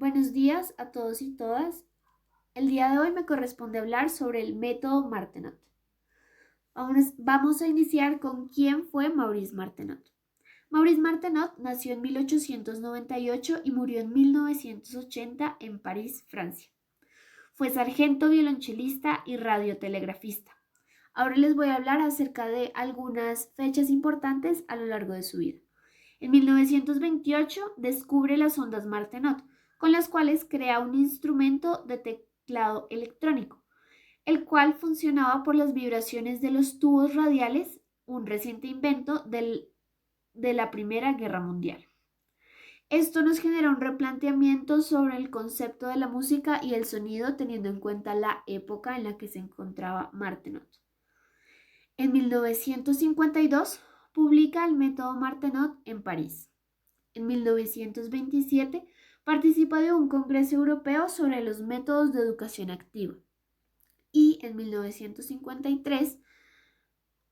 Buenos días a todos y todas. El día de hoy me corresponde hablar sobre el método Martenot. Vamos a iniciar con quién fue Maurice Martenot. Maurice Martenot nació en 1898 y murió en 1980 en París, Francia. Fue sargento, violonchelista y radiotelegrafista. Ahora les voy a hablar acerca de algunas fechas importantes a lo largo de su vida. En 1928 descubre las ondas Martenot, con las cuales crea un instrumento de teclado electrónico, el cual funcionaba por las vibraciones de los tubos radiales, un reciente invento de la Primera Guerra Mundial. Esto nos genera un replanteamiento sobre el concepto de la música y el sonido teniendo en cuenta la época en la que se encontraba Martenot. En 1952 publica el método Martenot en París. En 1927 participa de un congreso europeo sobre los métodos de educación activa y en 1953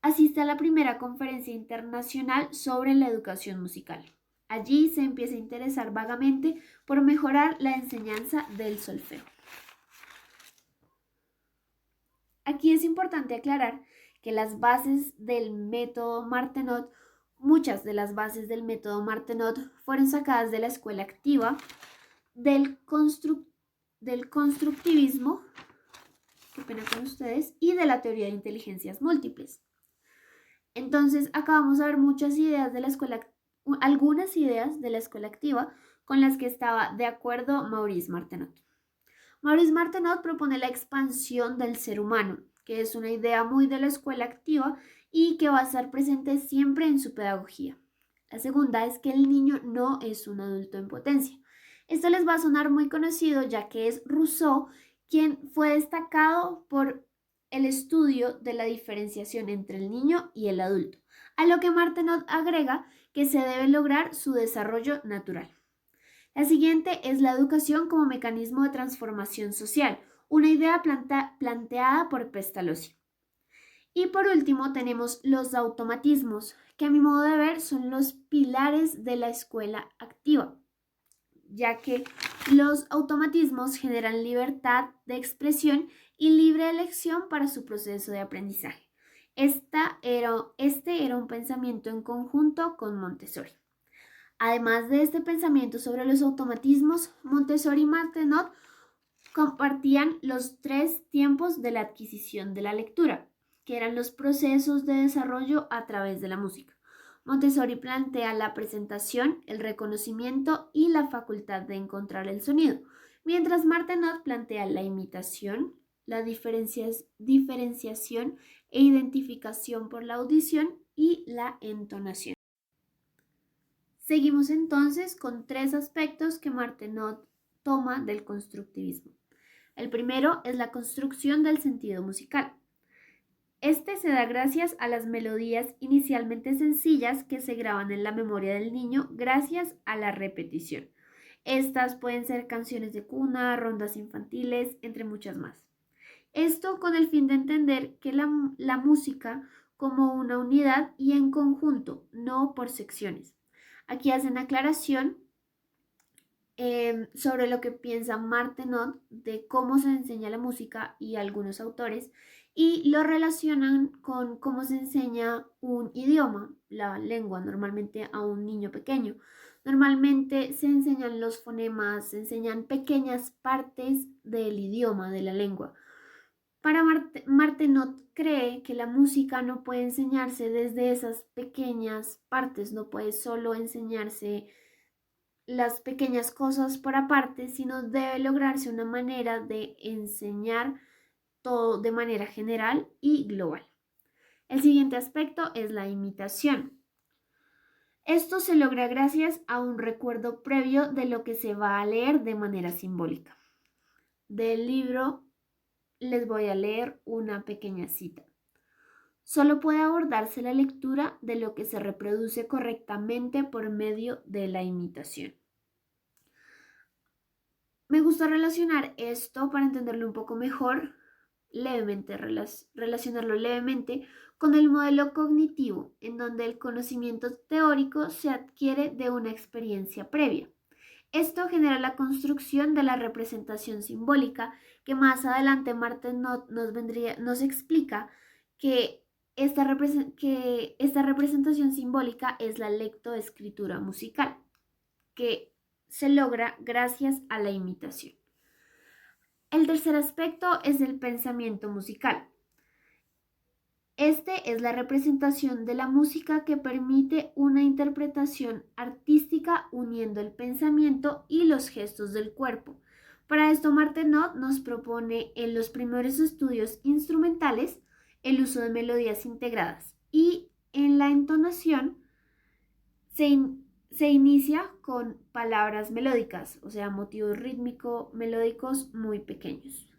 asiste a la primera conferencia internacional sobre la educación musical. Allí se empieza a interesar vagamente por mejorar la enseñanza del solfeo. Aquí es importante aclarar que las bases del método Martenot, muchas de las bases del método Martenot fueron sacadas de la escuela activa, del constructivismo, qué pena con ustedes, y de la teoría de inteligencias múltiples. Entonces, acá vamos a ver algunas ideas de la escuela activa con las que estaba de acuerdo Maurice Martenot. Maurice Martenot propone la expansión del ser humano, que es una idea muy de la escuela activa y que va a estar presente siempre en su pedagogía. La segunda es que el niño no es un adulto en potencia. Esto les va a sonar muy conocido ya que es Rousseau quien fue destacado por el estudio de la diferenciación entre el niño y el adulto, a lo que Martenot agrega que se debe lograr su desarrollo natural. La siguiente es la educación como mecanismo de transformación social, una idea planteada por Pestalozzi. Y por último tenemos los automatismos, que a mi modo de ver son los pilares de la escuela activa, ya que los automatismos generan libertad de expresión y libre elección para su proceso de aprendizaje. Este era un pensamiento en conjunto con Montessori. Además de este pensamiento sobre los automatismos, Montessori y Martenot compartían los 3 tiempos de la adquisición de la lectura, que eran los procesos de desarrollo a través de la música. Montessori plantea la presentación, el reconocimiento y la facultad de encontrar el sonido, mientras Martenot plantea la imitación, la diferenciación e identificación por la audición y la entonación. Seguimos entonces con 3 aspectos que Martenot toma del constructivismo. El primero es la construcción del sentido musical. Este se da gracias a las melodías inicialmente sencillas que se graban en la memoria del niño gracias a la repetición. Estas pueden ser canciones de cuna, rondas infantiles, entre muchas más. Esto con el fin de entender que la música como una unidad y en conjunto, no por secciones. Aquí hacen aclaración sobre lo que piensa Martenot de cómo se enseña la música y algunos autores y lo relacionan con cómo se enseña un idioma, la lengua, normalmente a un niño pequeño. Normalmente se enseñan los fonemas, se enseñan pequeñas partes del idioma, de la lengua. Para Martenot cree que la música no puede enseñarse desde esas pequeñas partes, no puede solo enseñarse las pequeñas cosas por aparte, sino debe lograrse una manera de enseñar todo de manera general y global. El siguiente aspecto es la imitación. Esto se logra gracias a un recuerdo previo de lo que se va a leer de manera simbólica. Del libro les voy a leer una pequeña cita. Solo puede abordarse la lectura de lo que se reproduce correctamente por medio de la imitación. Me gusta relacionar esto para entenderlo un poco mejor, levemente, relacionarlo levemente con el modelo cognitivo, en donde el conocimiento teórico se adquiere de una experiencia previa. Esto genera la construcción de la representación simbólica, que más adelante Martenot nos explica que que esta representación simbólica es la lectoescritura musical, que se logra gracias a la imitación. El tercer aspecto es el pensamiento musical. Este es la representación de la música que permite una interpretación artística uniendo el pensamiento y los gestos del cuerpo. Para esto, Martenot nos propone en los primeros estudios instrumentales el uso de melodías integradas y en la entonación se inicia con palabras melódicas, o sea, motivos rítmico-melódicos muy pequeños.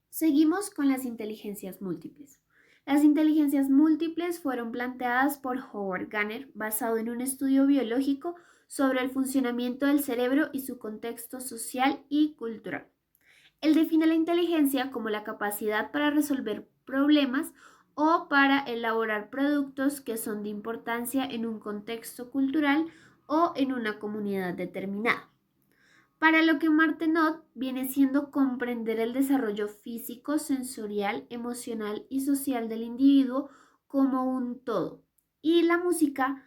Seguimos con las inteligencias múltiples. Las inteligencias múltiples fueron planteadas por Howard Gardner basado en un estudio biológico sobre el funcionamiento del cerebro y su contexto social y cultural. Él define la inteligencia como la capacidad para resolver problemas o para elaborar productos que son de importancia en un contexto cultural o en una comunidad determinada. Para lo que Martenot viene siendo comprender el desarrollo físico, sensorial, emocional y social del individuo como un todo. Y la música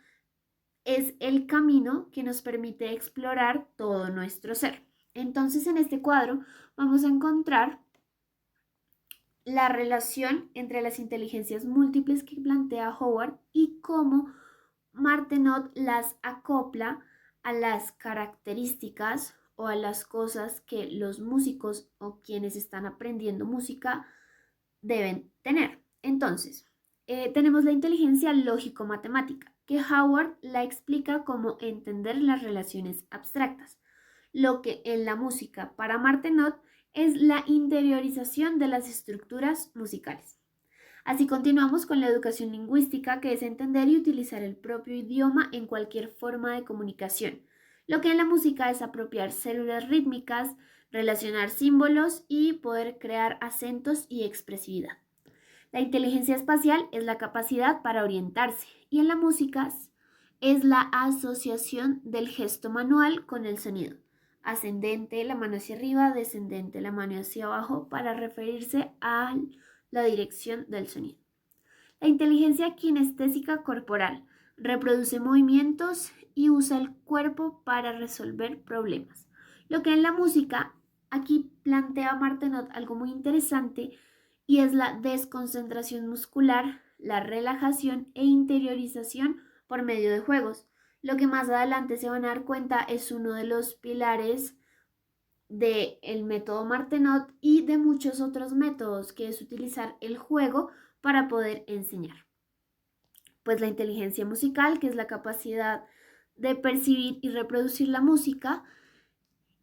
es el camino que nos permite explorar todo nuestro ser. Entonces, en este cuadro vamos a encontrar la relación entre las inteligencias múltiples que plantea Howard y cómo Martenot las acopla a las características o a las cosas que los músicos o quienes están aprendiendo música deben tener. Entonces, tenemos la inteligencia lógico-matemática, que Howard la explica como entender las relaciones abstractas, lo que en la música para Martenot es la interiorización de las estructuras musicales. Así continuamos con la educación lingüística, que es entender y utilizar el propio idioma en cualquier forma de comunicación, lo que en la música es apropiar células rítmicas, relacionar símbolos y poder crear acentos y expresividad. La inteligencia espacial es la capacidad para orientarse y en la música es la asociación del gesto manual con el sonido. Ascendente, la mano hacia arriba; descendente, la mano hacia abajo, para referirse a la dirección del sonido. La inteligencia kinestésica corporal reproduce movimientos y usa el cuerpo para resolver problemas. Lo que en la música, aquí plantea Martenot algo muy interesante, y es la desconcentración muscular, la relajación e interiorización por medio de juegos. Lo que más adelante se van a dar cuenta es uno de los pilares del método Martenot y de muchos otros métodos, que es utilizar el juego para poder enseñar. Pues la inteligencia musical, que es la capacidad de percibir y reproducir la música,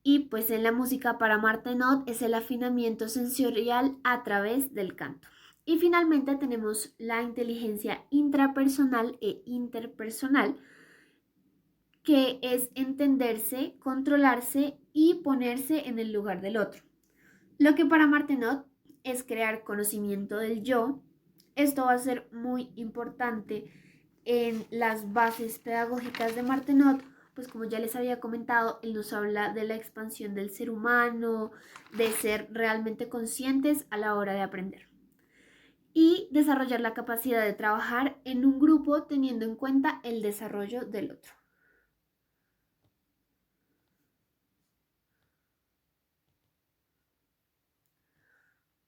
y pues en la música para Martenot es el afinamiento sensorial a través del canto. Y finalmente tenemos la inteligencia intrapersonal e interpersonal, que es entenderse, controlarse y ponerse en el lugar del otro. Lo que para Martenot es crear conocimiento del yo. Esto va a ser muy importante en las bases pedagógicas de Martenot, pues como ya les había comentado, él nos habla de la expansión del ser humano, de ser realmente conscientes a la hora de aprender y desarrollar la capacidad de trabajar en un grupo teniendo en cuenta el desarrollo del otro.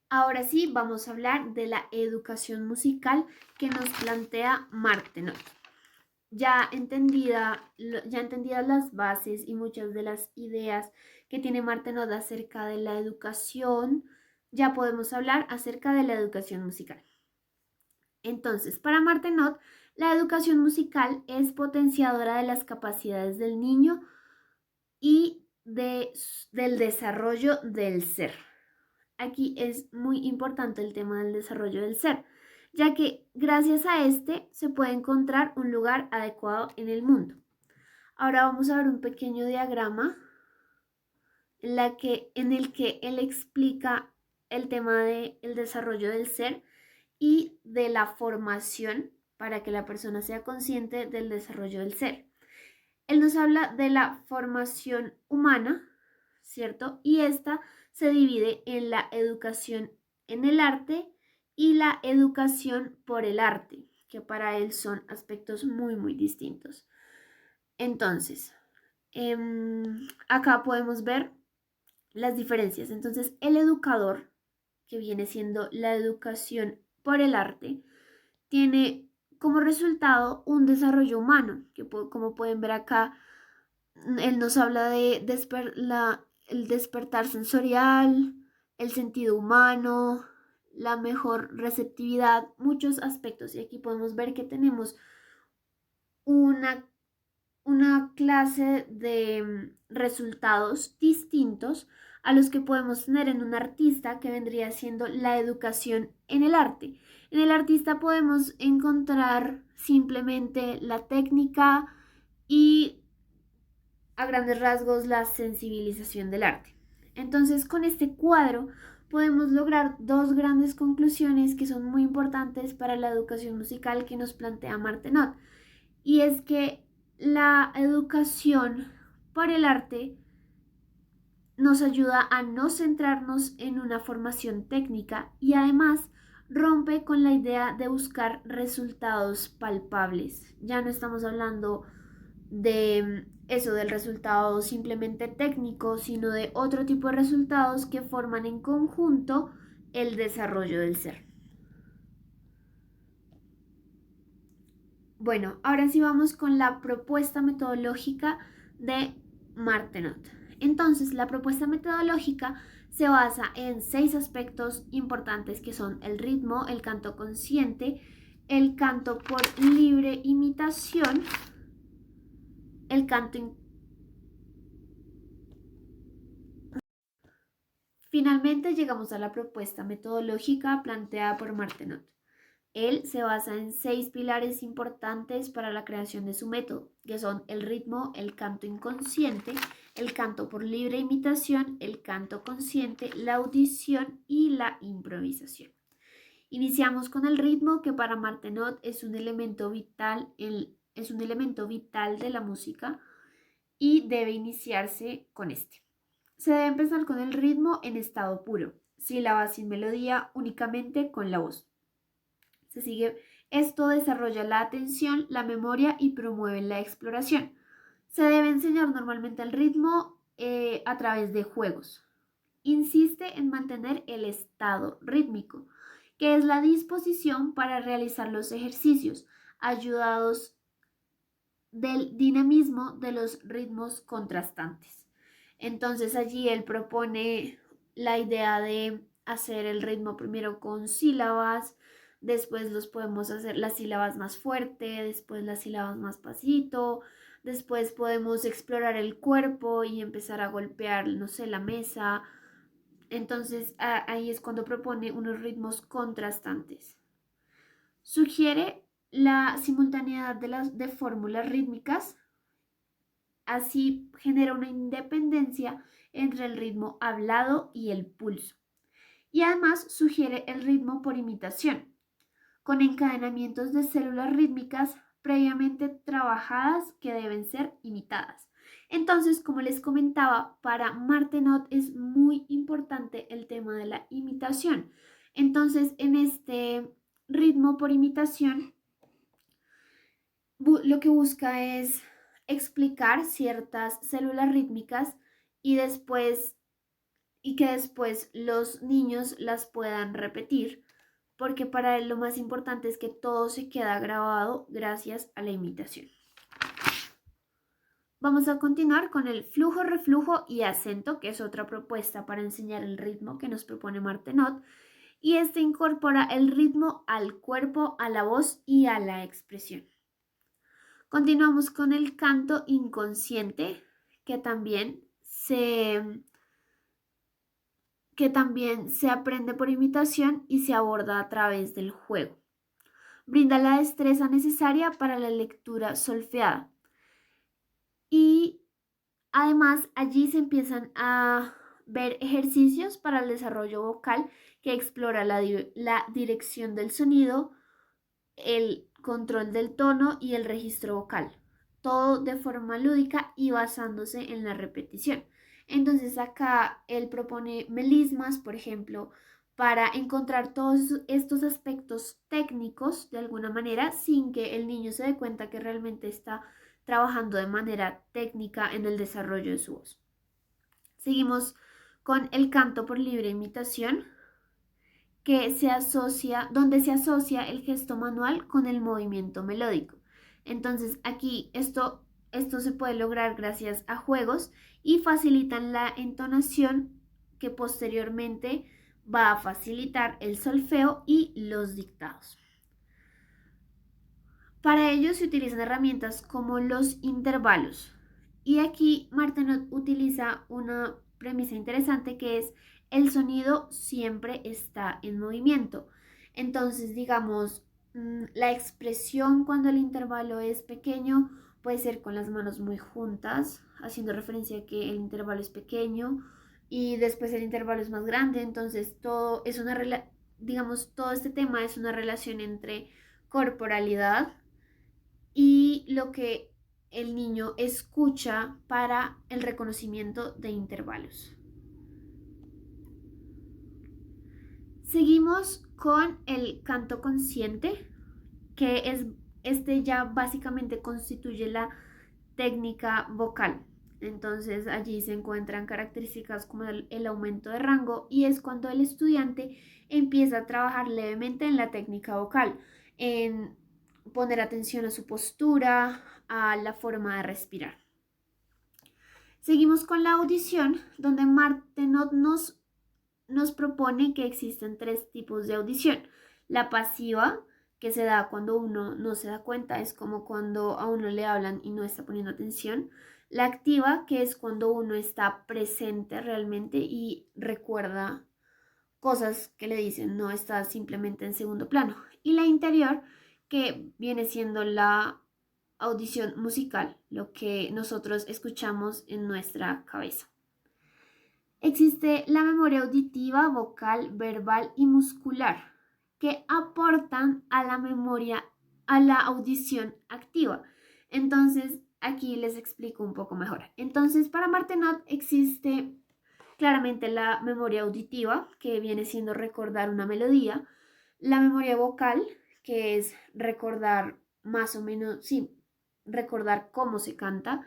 Ahora sí, vamos a hablar de la educación musical que nos plantea Martenot. Ya entendidas las bases y muchas de las ideas que tiene Martenot acerca de la educación, ya podemos hablar acerca de la educación musical. Entonces, para Martenot, la educación musical es potenciadora de las capacidades del niño y del desarrollo del ser. Aquí es muy importante el tema del desarrollo del ser, ya que gracias a este se puede encontrar un lugar adecuado en el mundo. Ahora vamos a ver un pequeño diagrama en el que él explica el tema del desarrollo del ser y de la formación para que la persona sea consciente del desarrollo del ser. Él nos habla de la formación humana, ¿cierto? Y esta se divide en la educación en el arte y la educación por el arte, que para él son aspectos muy, muy distintos. Entonces, acá podemos ver las diferencias. Entonces, el educador, que viene siendo la educación por el arte, tiene como resultado un desarrollo humano, que como pueden ver acá, él nos habla de el despertar sensorial, el sentido humano, la mejor receptividad, muchos aspectos. Y aquí podemos ver que tenemos una, una clase de resultados distintos a los que podemos tener en un artista, que vendría siendo la educación en el arte. En el artista podemos encontrar simplemente la técnica y a grandes rasgos la sensibilización del arte. Entonces, con este cuadro podemos lograr dos grandes conclusiones que son muy importantes para la educación musical que nos plantea Martenot. Y es que la educación por el arte nos ayuda a no centrarnos en una formación técnica y además rompe con la idea de buscar resultados palpables. Ya no estamos hablando de eso, del resultado simplemente técnico, sino de otro tipo de resultados que forman en conjunto el desarrollo del ser. Bueno, ahora sí vamos con la propuesta metodológica de Martenot. Entonces, la propuesta metodológica se basa en 6 aspectos importantes que son el ritmo, el canto consciente, el canto por libre imitación, el canto. Finalmente llegamos a la propuesta metodológica planteada por Martenot. Él se basa en 6 pilares importantes para la creación de su método, que son el ritmo, el canto inconsciente, el canto por libre imitación, el canto consciente, la audición y la improvisación. Iniciamos con el ritmo, que para Martenot es un elemento vital, de la música y debe iniciarse con este. Se debe empezar con el ritmo en estado puro, sílabas sin melodía, únicamente con la voz. Esto desarrolla la atención, la memoria y promueve la exploración. Se debe enseñar normalmente el ritmo a través de juegos. Insiste en mantener el estado rítmico, que es la disposición para realizar los ejercicios, ayudados del dinamismo de los ritmos contrastantes. Entonces allí él propone la idea de hacer el ritmo primero con sílabas, después los podemos hacer las sílabas más fuerte, después las sílabas más pasito, después podemos explorar el cuerpo y empezar a golpear, no sé, la mesa. Entonces ahí es cuando propone unos ritmos contrastantes. Sugiere la simultaneidad de fórmulas rítmicas. Así genera una independencia entre el ritmo hablado y el pulso. Y además sugiere el ritmo por imitación, con encadenamientos de células rítmicas previamente trabajadas que deben ser imitadas. Entonces, como les comentaba, para Martenot es muy importante el tema de la imitación. Entonces, en este ritmo por imitación, lo que busca es explicar ciertas células rítmicas y que después los niños las puedan repetir, porque para él lo más importante es que todo se queda grabado gracias a la imitación. Vamos a continuar con el flujo, reflujo y acento, que es otra propuesta para enseñar el ritmo que nos propone Martenot, y este incorpora el ritmo al cuerpo, a la voz y a la expresión. Continuamos con el canto inconsciente, que también se aprende por imitación y se aborda a través del juego. Brinda la destreza necesaria para la lectura solfeada. Y además allí se empiezan a ver ejercicios para el desarrollo vocal que explora la dirección del sonido, el control del tono y el registro vocal. todo de forma lúdica y basándose en la repetición. Entonces acá él propone melismas, por ejemplo, para encontrar todos estos aspectos técnicos de alguna manera sin que el niño se dé cuenta que realmente está trabajando de manera técnica en el desarrollo de su voz. Seguimos con el canto por libre imitación, donde se asocia el gesto manual con el movimiento melódico. Entonces aquí esto se puede lograr gracias a juegos y facilitan la entonación que posteriormente va a facilitar el solfeo y los dictados. Para ello se utilizan herramientas como los intervalos. Y aquí Martenot utiliza una premisa interesante que es el sonido siempre está en movimiento. Entonces, digamos, la expresión cuando el intervalo es pequeño puede ser con las manos muy juntas, haciendo referencia a que el intervalo es pequeño y después el intervalo es más grande. Entonces, digamos, todo este tema es una relación entre corporalidad y lo que el niño escucha para el reconocimiento de intervalos. Seguimos con el canto consciente, que es este ya básicamente constituye la técnica vocal. Entonces allí se encuentran características como el aumento de rango y es cuando el estudiante empieza a trabajar levemente en la técnica vocal, en poner atención a su postura, a la forma de respirar. Seguimos con la audición, donde Martenot nos propone que existen 3 tipos de audición. La pasiva, que se da cuando uno no se da cuenta, es como cuando a uno le hablan y no está poniendo atención. La activa, que es cuando uno está presente realmente y recuerda cosas que le dicen, no está simplemente en segundo plano. Y la interior, que viene siendo la audición musical, lo que nosotros escuchamos en nuestra cabeza. Existe la memoria auditiva, vocal, verbal y muscular, que aportan a la memoria, a la audición activa. Entonces, aquí les explico un poco mejor. Entonces, para Martenot existe claramente la memoria auditiva, que viene siendo recordar una melodía, la memoria vocal, que es recordar más o menos, sí, recordar cómo se canta,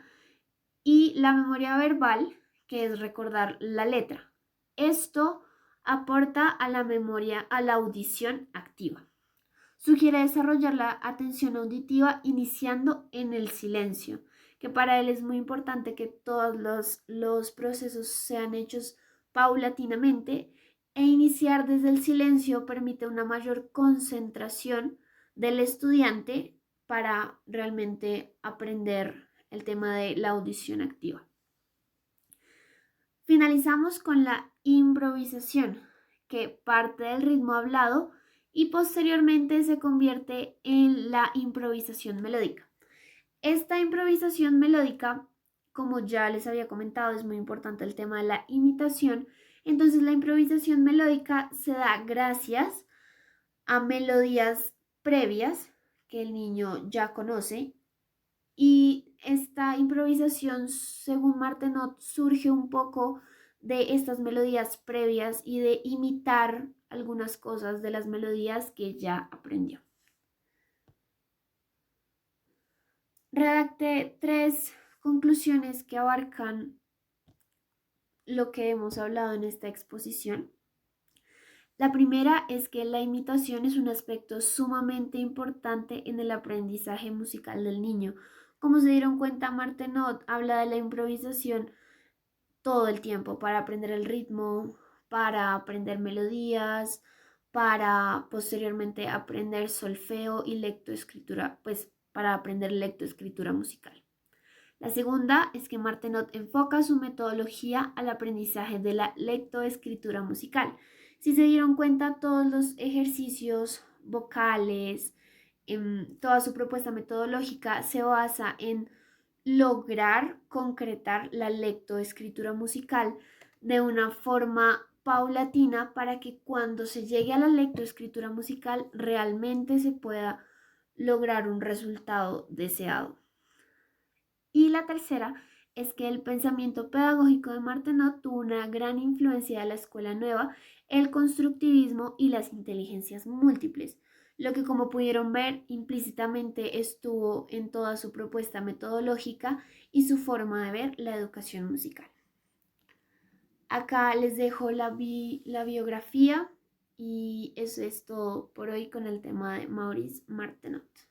y la memoria verbal, que es recordar la letra. Esto aporta a la memoria, a la audición activa. Sugiere desarrollar la atención auditiva iniciando en el silencio, que para él es muy importante que todos los procesos sean hechos paulatinamente e iniciar desde el silencio permite una mayor concentración del estudiante para realmente aprender el tema de la audición activa. Finalizamos con la improvisación, que parte del ritmo hablado y posteriormente se convierte en la improvisación melódica. Esta improvisación melódica, como ya les había comentado, es muy importante el tema de la imitación. Entonces la improvisación melódica se da gracias a melodías previas que el niño ya conoce y esta improvisación, según Martenot, surge un poco de estas melodías previas y de imitar algunas cosas de las melodías que ya aprendió. Redacté 3 conclusiones que abarcan lo que hemos hablado en esta exposición. La primera es que la imitación es un aspecto sumamente importante en el aprendizaje musical del niño. Como se dieron cuenta, Martenot habla de la improvisación todo el tiempo para aprender el ritmo, para aprender melodías, para posteriormente aprender solfeo y lectoescritura, pues para aprender lectoescritura musical. La segunda es que Martenot enfoca su metodología al aprendizaje de la lectoescritura musical. Si se dieron cuenta, todos los ejercicios vocales, toda su propuesta metodológica se basa en lograr concretar la lectoescritura musical de una forma paulatina para que cuando se llegue a la lectoescritura musical realmente se pueda lograr un resultado deseado. Y la tercera es que el pensamiento pedagógico de Martenot tuvo una gran influencia de la escuela nueva, el constructivismo y las inteligencias múltiples, lo que como pudieron ver implícitamente estuvo en toda su propuesta metodológica y su forma de ver la educación musical. Acá les dejo la biografía y eso es todo por hoy con el tema de Maurice Martenot.